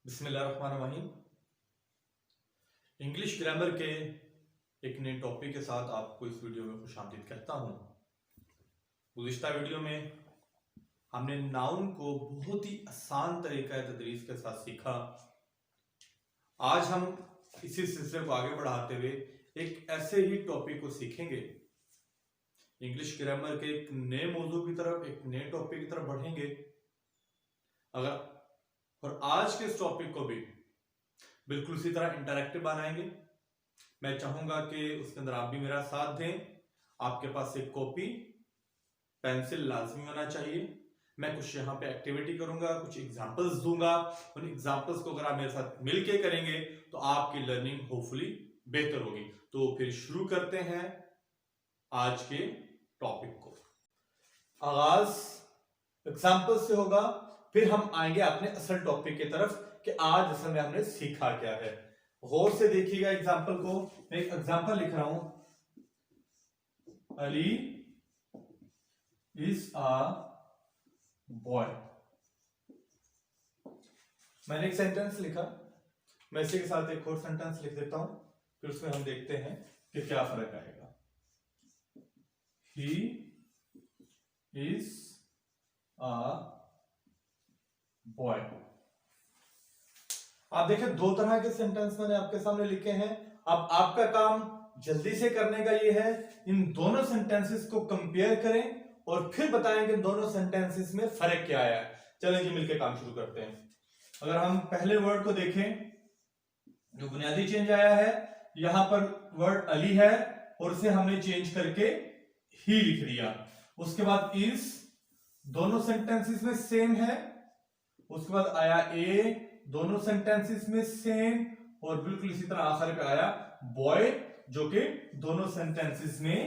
बिस्मिल्लाहिर्रहमानिर्रहीम। English grammar के एक नए टॉपिक के साथ आपको इस वीडियो में खुशामदीद कहता हूँ। गुज़िश्ता वीडियो में हमने नाउन को बहुत ही आसान तरीका तदरीस के साथ सीखा। आज हम इसी सिलसिले को आगे बढ़ाते हुए एक ऐसे ही टॉपिक को सीखेंगे। इंग्लिश ग्रामर के एक नए मौजू की तरफ, एक नए टॉपिक की तरफ बढ़ेंगे। और आज के इस टॉपिक को भी बिल्कुल इसी तरह इंटरैक्टिव बनाएंगे। मैं चाहूंगा कि उसके अंदर आप भी मेरा साथ दें। आपके पास एक कॉपी पेंसिल लाजमी होना चाहिए। मैं कुछ यहाँ पे एक्टिविटी करूंगा, कुछ एग्जांपल्स दूंगा। उन एग्जांपल्स को अगर आप मेरे साथ मिलके करेंगे तो आपकी लर्निंग होपफुली बेहतर होगी। तो फिर शुरू करते हैं आज के टॉपिक को। आगाज एग्जांपल से होगा, फिर हम आएंगे अपने असल टॉपिक की तरफ कि आज असल में हमने सीखा क्या है। गौर से देखिएगा एग्जांपल को। मैं एक एग्जांपल लिख रहा हूं, अली इज अ बॉय। मैंने एक सेंटेंस लिखा, मैं इसी के साथ एक और सेंटेंस लिख देता हूं, फिर उसमें हम देखते हैं कि क्या फर्क आएगा। He is a boy. आप देखें दो तरह के सेंटेंस मैंने आपके सामने लिखे हैं। अब आपका काम जल्दी से करने का ये है, इन दोनों सेंटेंसेस को कंपेयर करें और फिर बताएं कि दोनों सेंटेंसेस में फर्क क्या आया है। चलें जी मिलकर काम शुरू करते हैं। अगर हम पहले वर्ड को देखें, जो बुनियादी चेंज आया है, यहां पर वर्ड अली है और उसे हमने चेंज करके ही लिख दिया। उसके बाद इज, दोनों सेंटेंसेस में सेम है। उसके बाद आया ए, दोनों सेंटेंसेस में सेम। और बिल्कुल इसी तरह आखिर पे आया बॉय, जो कि दोनों सेंटेंसेस में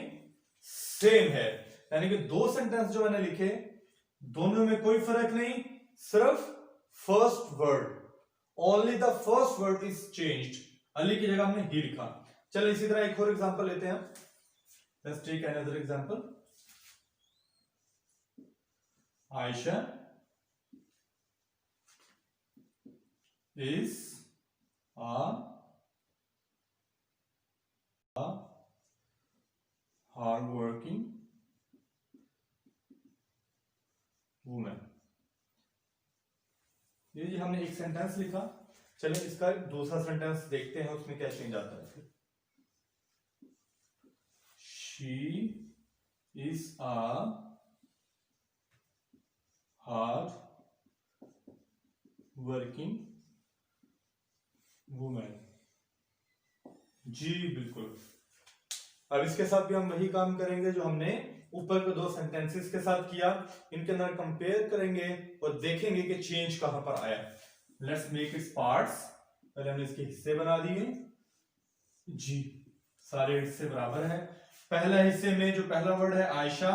सेम है। यानी कि दो सेंटेंस जो मैंने लिखे, दोनों में कोई फर्क नहीं, सिर्फ first word, only the first word is changed. Ali की जगह हमने ही लिखा। चलो इसी तरह एक और एग्जांपल लेते हैं। Let's take another example. Ayesha is a hardworking woman। ये जी हमने एक सेंटेंस लिखा। चलिए इसका दूसरा सेंटेंस देखते हैं, उसमें क्या चेंज आता है। She is a hard working women. जी बिल्कुल। अब इसके साथ भी हम वही काम करेंगे जो हमने ऊपर के दो सेंटेंसेस के साथ किया। इनके अंदर कंपेयर करेंगे और देखेंगे कि चेंज कहां पर आया। Let's make its parts. पहले हमने इसके हिस्से बना दिए। जी सारे हिस्से बराबर है। पहला हिस्से में जो पहला वर्ड है आयशा,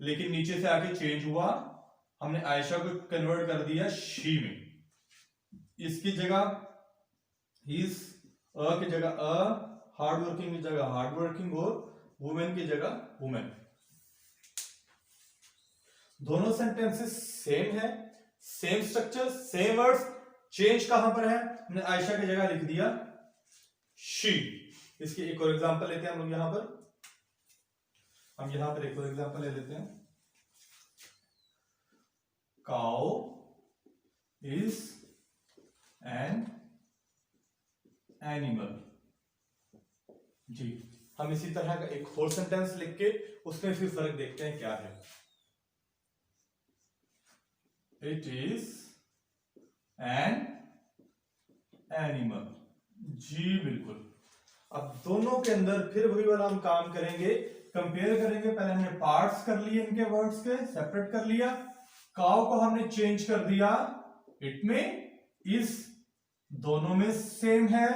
लेकिन नीचे से आके चेंज हुआ, हमने आयशा को कन्वर्ट कर दिया शी में। इसकी जगह इस अ की जगह अ, हार्ड वर्किंग की जगह हार्ड वर्किंग और वुमेन की जगह वुमेन। दोनों सेंटेंसेस सेम है, same structure, same words. Change कहां पर है? हमने आयशा की जगह लिख दिया शी। इसकी एक और एग्जांपल लेते हैं हम लोग। यहां पर एक और एग्जांपल ले लेते हैं। Cow is an animal. जी हम इसी तरह का एक और सेंटेंस लिख के उसमें फिर फर्क देखते हैं क्या है। It is an animal. जी बिल्कुल। अब दोनों के अंदर फिर वही वाला हम काम करेंगे, कंपेयर करेंगे। पहले हमने पार्ट्स कर लिए, इनके वर्ड्स के सेपरेट कर लिया। काउ को हमने चेंज कर दिया इट में। इज दोनों में सेम है,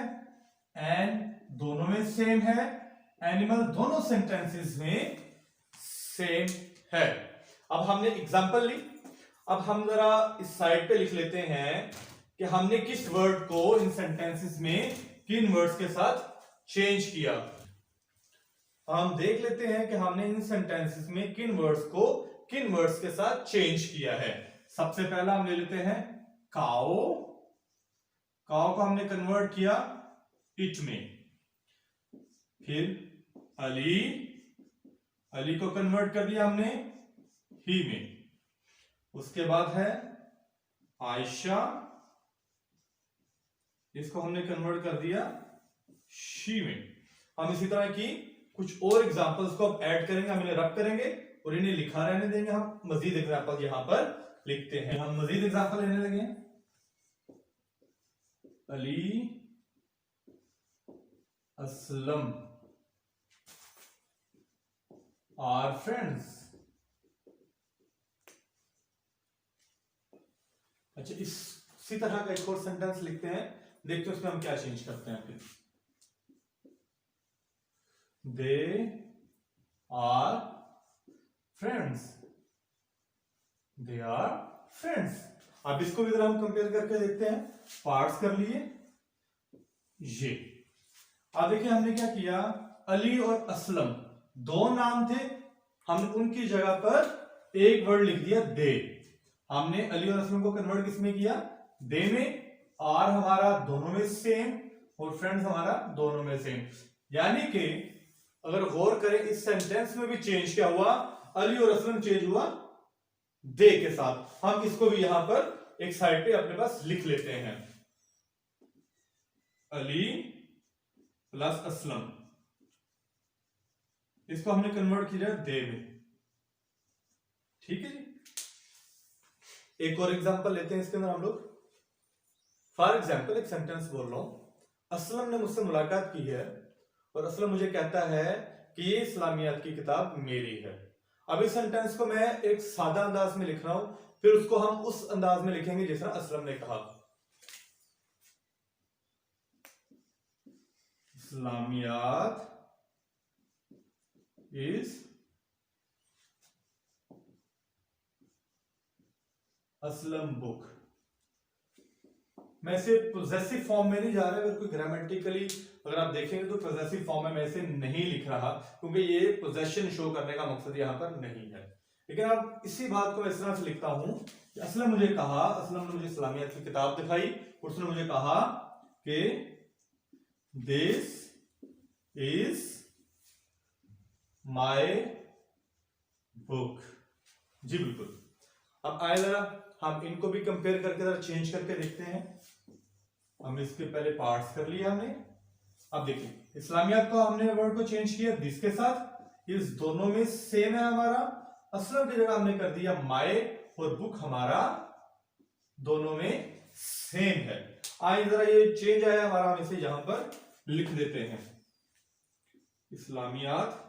एंड दोनों में सेम है, एनिमल दोनों सेंटेंसेस में सेम है। अब हमने एग्जांपल ली। अब हम जरा इस साइड पे लिख लेते हैं कि हमने किस वर्ड को इन सेंटेंसेस में किन वर्ड्स के साथ चेंज किया। हम देख लेते हैं कि हमने इन सेंटेंसेस में किन वर्ड्स को किन वर्ड्स के साथ चेंज किया है। सबसे पहला हम ले लेते हैं काओ काव को हमने कन्वर्ट किया इट में, फिर अली, अली को कन्वर्ट कर दिया हमने ही में, उसके बाद है आयशा, इसको हमने कन्वर्ट कर दिया शी में। हम इसी तरह की कुछ और एग्जांपल्स को अब ऐड करेंगे, हम इन्हें रब करेंगे और इन्हें लिखा रहने देंगे। हम मजीद एग्जांपल यहां पर लिखते हैं। हम मजीद एग्जांपल लेने लगे। Ali, Aslam are friends. अच्छा, इसी तरह का एक और सेंटेंस लिखते हैं, देखते हैं उसमें हम क्या चेंज करते हैं। फिर they are friends, they are friends. अब इसको भी जरा हम कंपेयर करके देखते हैं। पार्ट्स कर लिए ये। अब देखिए हमने क्या किया, अली और असलम दो नाम थे, हमने उनकी जगह पर एक वर्ड लिख दिया दे। हमने अली और असलम को कन्वर्ट किसमें किया, दे में। आर हमारा दोनों में सेम और फ्रेंड्स हमारा दोनों में सेम। यानी कि अगर गौर करें इस सेंटेंस में भी चेंज क्या हुआ, अली और असलम चेंज हुआ दे के साथ। हम इसको भी यहां पर एक साइड पे अपने पास लिख लेते हैं, अली प्लस असलम, इसको हमने कन्वर्ट किया दे में। ठीक है जी। एक और एग्जांपल लेते हैं इसके अंदर हम लोग। फॉर एग्जांपल एक सेंटेंस बोल रहा हूं, असलम ने मुझसे मुलाकात की है और असलम मुझे कहता है कि ये इस्लामियात की किताब मेरी है। अब इस सेंटेंस को मैं एक सादा अंदाज में लिख रहा हूं, फिर उसको हम उस अंदाज में लिखेंगे जिस तरह असलम ने कहा। इस्लामियात इज असलम बुक। मैं इसे पोजेसिव फॉर्म में नहीं जा रहा, अगर कोई ग्रामेटिकली अगर आप देखेंगे तो पोजेसिव फॉर्म में मैं इसे नहीं लिख रहा, क्योंकि ये पोजेशन शो करने का मकसद यहां पर नहीं है। लेकिन अब इसी बात को मैं इस तरह से लिखता हूं कि असलम मुझे कहा, असलम ने मुझे इस्लामियात की किताब दिखाई, उसने मुझे कहा कि दिस इज माय बुक। जी बिल्कुल। अब आए जरा हम इनको भी कंपेयर करके जरा चेंज करके देखते हैं। हम इसके पहले पार्ट्स कर लिया हमने। अब देखिए इस्लामियात को हमने वर्ड को चेंज किया दिस के साथ, इस दोनों में सेम है हमारा। असलम की जगह हमने कर दिया माय और बुक हमारा दोनों में सेम है। आइए जरा ये चेंज आया हमारा, हम इसे यहां पर लिख देते हैं। इस्लामियात,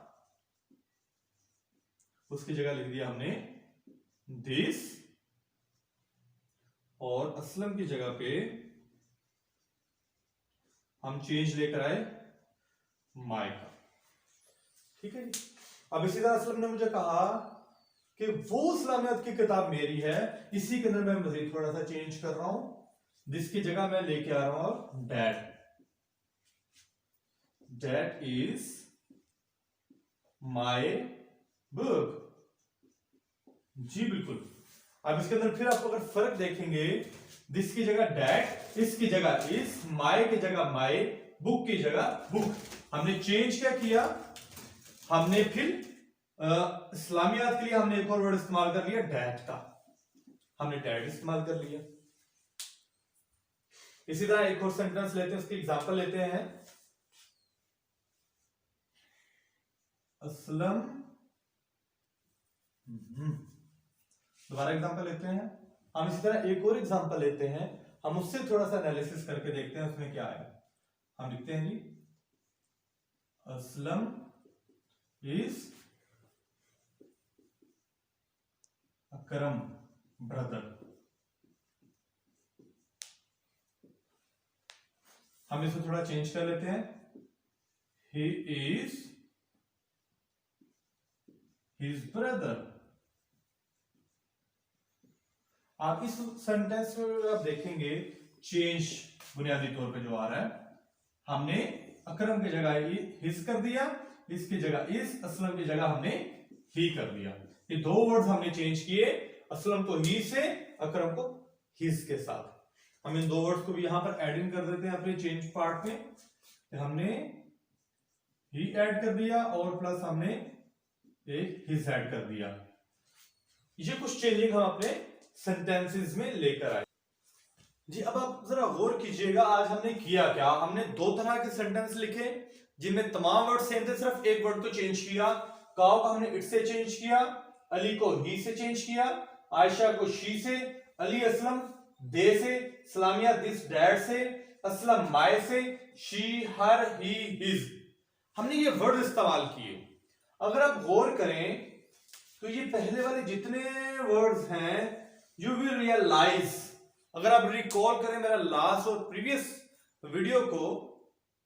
उसकी जगह लिख दिया हमने दिस, और असलम की जगह पे हम चेंज लेकर आए माय का। ठीक है जी। अब इसी तरह असलम ने मुझे कहा कि वो इस्लामियात की किताब मेरी है, इसी के अंदर मैं मजीद थोड़ा सा चेंज कर रहा हूं, जिसकी जगह मैं लेके आ रहा हूं that. That is my book. जी बिल्कुल। अब इसके अंदर फिर आप अगर फर्क देखेंगे, दिस की जगह डैट, इसकी जगह इस, माय की जगह माय, बुक की जगह बुक। हमने चेंज क्या किया, हमने फिर इस्लामियात के लिए हमने एक और वर्ड इस्तेमाल कर लिया डैट का, हमने डैट इस्तेमाल कर लिया। इसी तरह एक और सेंटेंस लेते हैं, उसकी एग्जांपल लेते हैं। असलम, दोबारा एग्जांपल लेते हैं। हम इसी तरह एक और एग्जांपल लेते हैं, हम उससे थोड़ा सा एनालिसिस करके देखते हैं उसमें क्या आया। हम लिखते हैं जी असलम इज अकरम ब्रदर। हम इसे थोड़ा चेंज कर लेते हैं, ही इज हिज ब्रदर। आप इस सेंटेंस में आप देखेंगे चेंज बुनियादी तौर पे जो आ रहा है, हमने अकरम की जगह हिज कर दिया, इसकी जगह इस, असलम की जगह हमने ही कर दिया। ये दो वर्ड्स हमने चेंज किए, असलम को ही से, अकरम को हिज के साथ। हम इन दो वर्ड्स को भी यहां पर एड इन कर देते हैं अपने चेंज पार्ट में। हमने ही ऐड कर दिया और प्लस हमने एक हिज ऐड कर दिया। ये कुछ चेंजिंग हम अपने सेंटेंसेस में लेकर आए। जी अब आप जरा गौर कीजिएगा, आज हमने किया क्या, हमने दो तरह के सेंटेंस लिखे जिनमें तमाम वर्ड सेम थे, सिर्फ एक वर्ड को चेंज किया। काओ को हमने इट से चेंज किया, अली को ही से चेंज किया, आयशा को शी से, अली असलम दे से, सलामिया दिस डैड से, असलम माय से, शी हर ही हिज। हमने ये वर्ड इस्तेमाल किए। अगर आप गौर करें तो ये पहले वाले जितने वर्ड्स हैं यू विल रियलाइज, अगर आप रिकॉल करें मेरा लास्ट और प्रीवियस वीडियो को,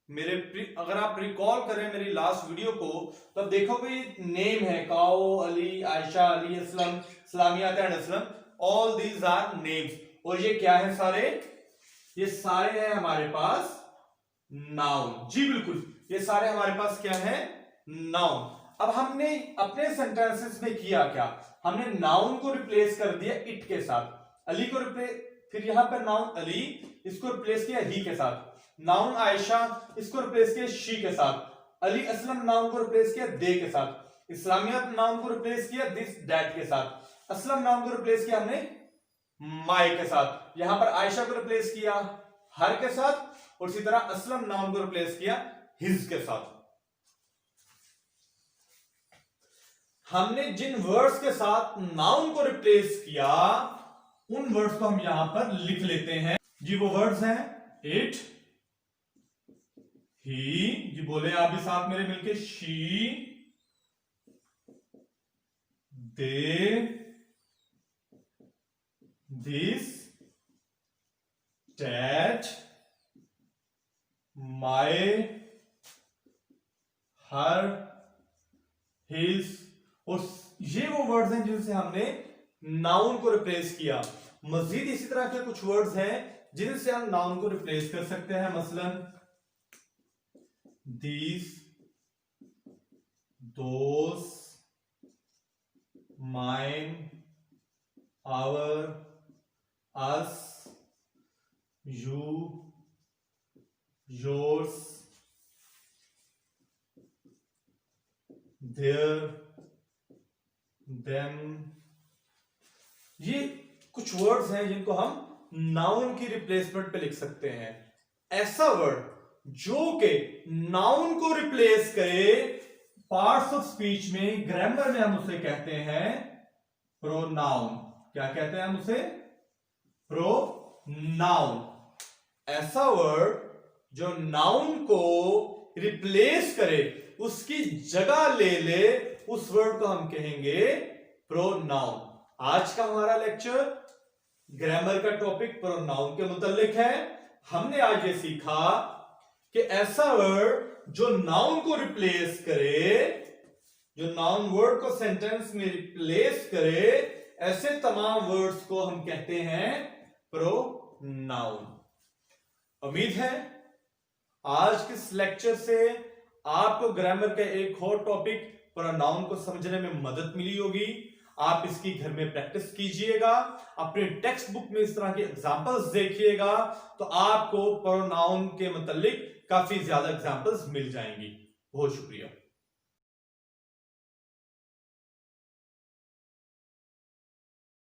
अगर आप रिकॉल करें मेरी लास्ट वीडियो को, तो आप देखोगे नेम है काओ, Ali, Ayesha, Ali Aslam, Salamiya and Aslam, all these are names. और ये क्या है सारे, ये सारे हैं हमारे पास नाउन। जी बिल्कुल, ये सारे हमारे पास क्या है, नाउन। अब हमने अपने सेंटेंसेस में किया क्या, हमने नाउन को रिप्लेस कर दिया इट के साथ, अली को रिप्लेस, फिर यहां पर नाउन अली, इसको रिप्लेस किया ही के साथ, नाउन आयशा, इसको रिप्लेस किया शी के साथ, अली असलम नाउन को रिप्लेस किया दे के साथ, इस्लामिया नाउन को रिप्लेस किया दिस डैट के साथ, असलम नाउन को रिप्लेस किया हमने माय के साथ, यहां पर आयशा को रिप्लेस किया हर के साथ, और इसी तरह असलम नाउन को रिप्लेस किया हिज के साथ। हमने जिन वर्ड्स के साथ नाउन को रिप्लेस किया उन वर्ड्स को हम यहां पर लिख लेते हैं। जी वो वर्ड्स हैं इट, ही, जी बोले आप भी साथ मेरे मिलके, she, they, this, that, my, her, his. और ये वो वर्ड्स हैं जिनसे हमने नाउन को रिप्लेस किया। मजीद इसी तरह के कुछ वर्ड्स हैं जिनसे हम नाउन को रिप्लेस कर सकते हैं, मसलन these, those, mine, our, us, you, yours, their, them. ये कुछ वर्ड्स हैं जिनको हम नाउन की रिप्लेसमेंट पे लिख सकते हैं। ऐसा वर्ड जो कि नाउन को रिप्लेस करे पार्ट्स ऑफ स्पीच में, ग्रामर में हम उसे कहते हैं प्रोनाउन। क्या कहते हैं हम उसे, प्रोनाउन। ऐसा वर्ड जो नाउन को रिप्लेस करे, उसकी जगह ले ले, उस वर्ड को हम कहेंगे प्रोनाउन। आज का हमारा लेक्चर ग्रामर का टॉपिक प्रोनाउन के मुतालिक है। हमने आज ये सीखा कि ऐसा वर्ड जो नाउन को रिप्लेस करे, जो नाउन वर्ड को सेंटेंस में रिप्लेस करे, ऐसे तमाम वर्ड्स को हम कहते हैं प्रोनाउन। उम्मीद है आज के इस लेक्चर से आपको ग्रामर का एक और टॉपिक प्रोनाउन को समझने में मदद मिली होगी। आप इसकी घर में प्रैक्टिस कीजिएगा, अपने टेक्स्ट बुक में इस तरह के एग्जांपल्स देखिएगा, तो आपको प्रोनाउन के मुतालिक काफी ज्यादा एग्जांपल्स मिल जाएंगी। बहुत शुक्रिया।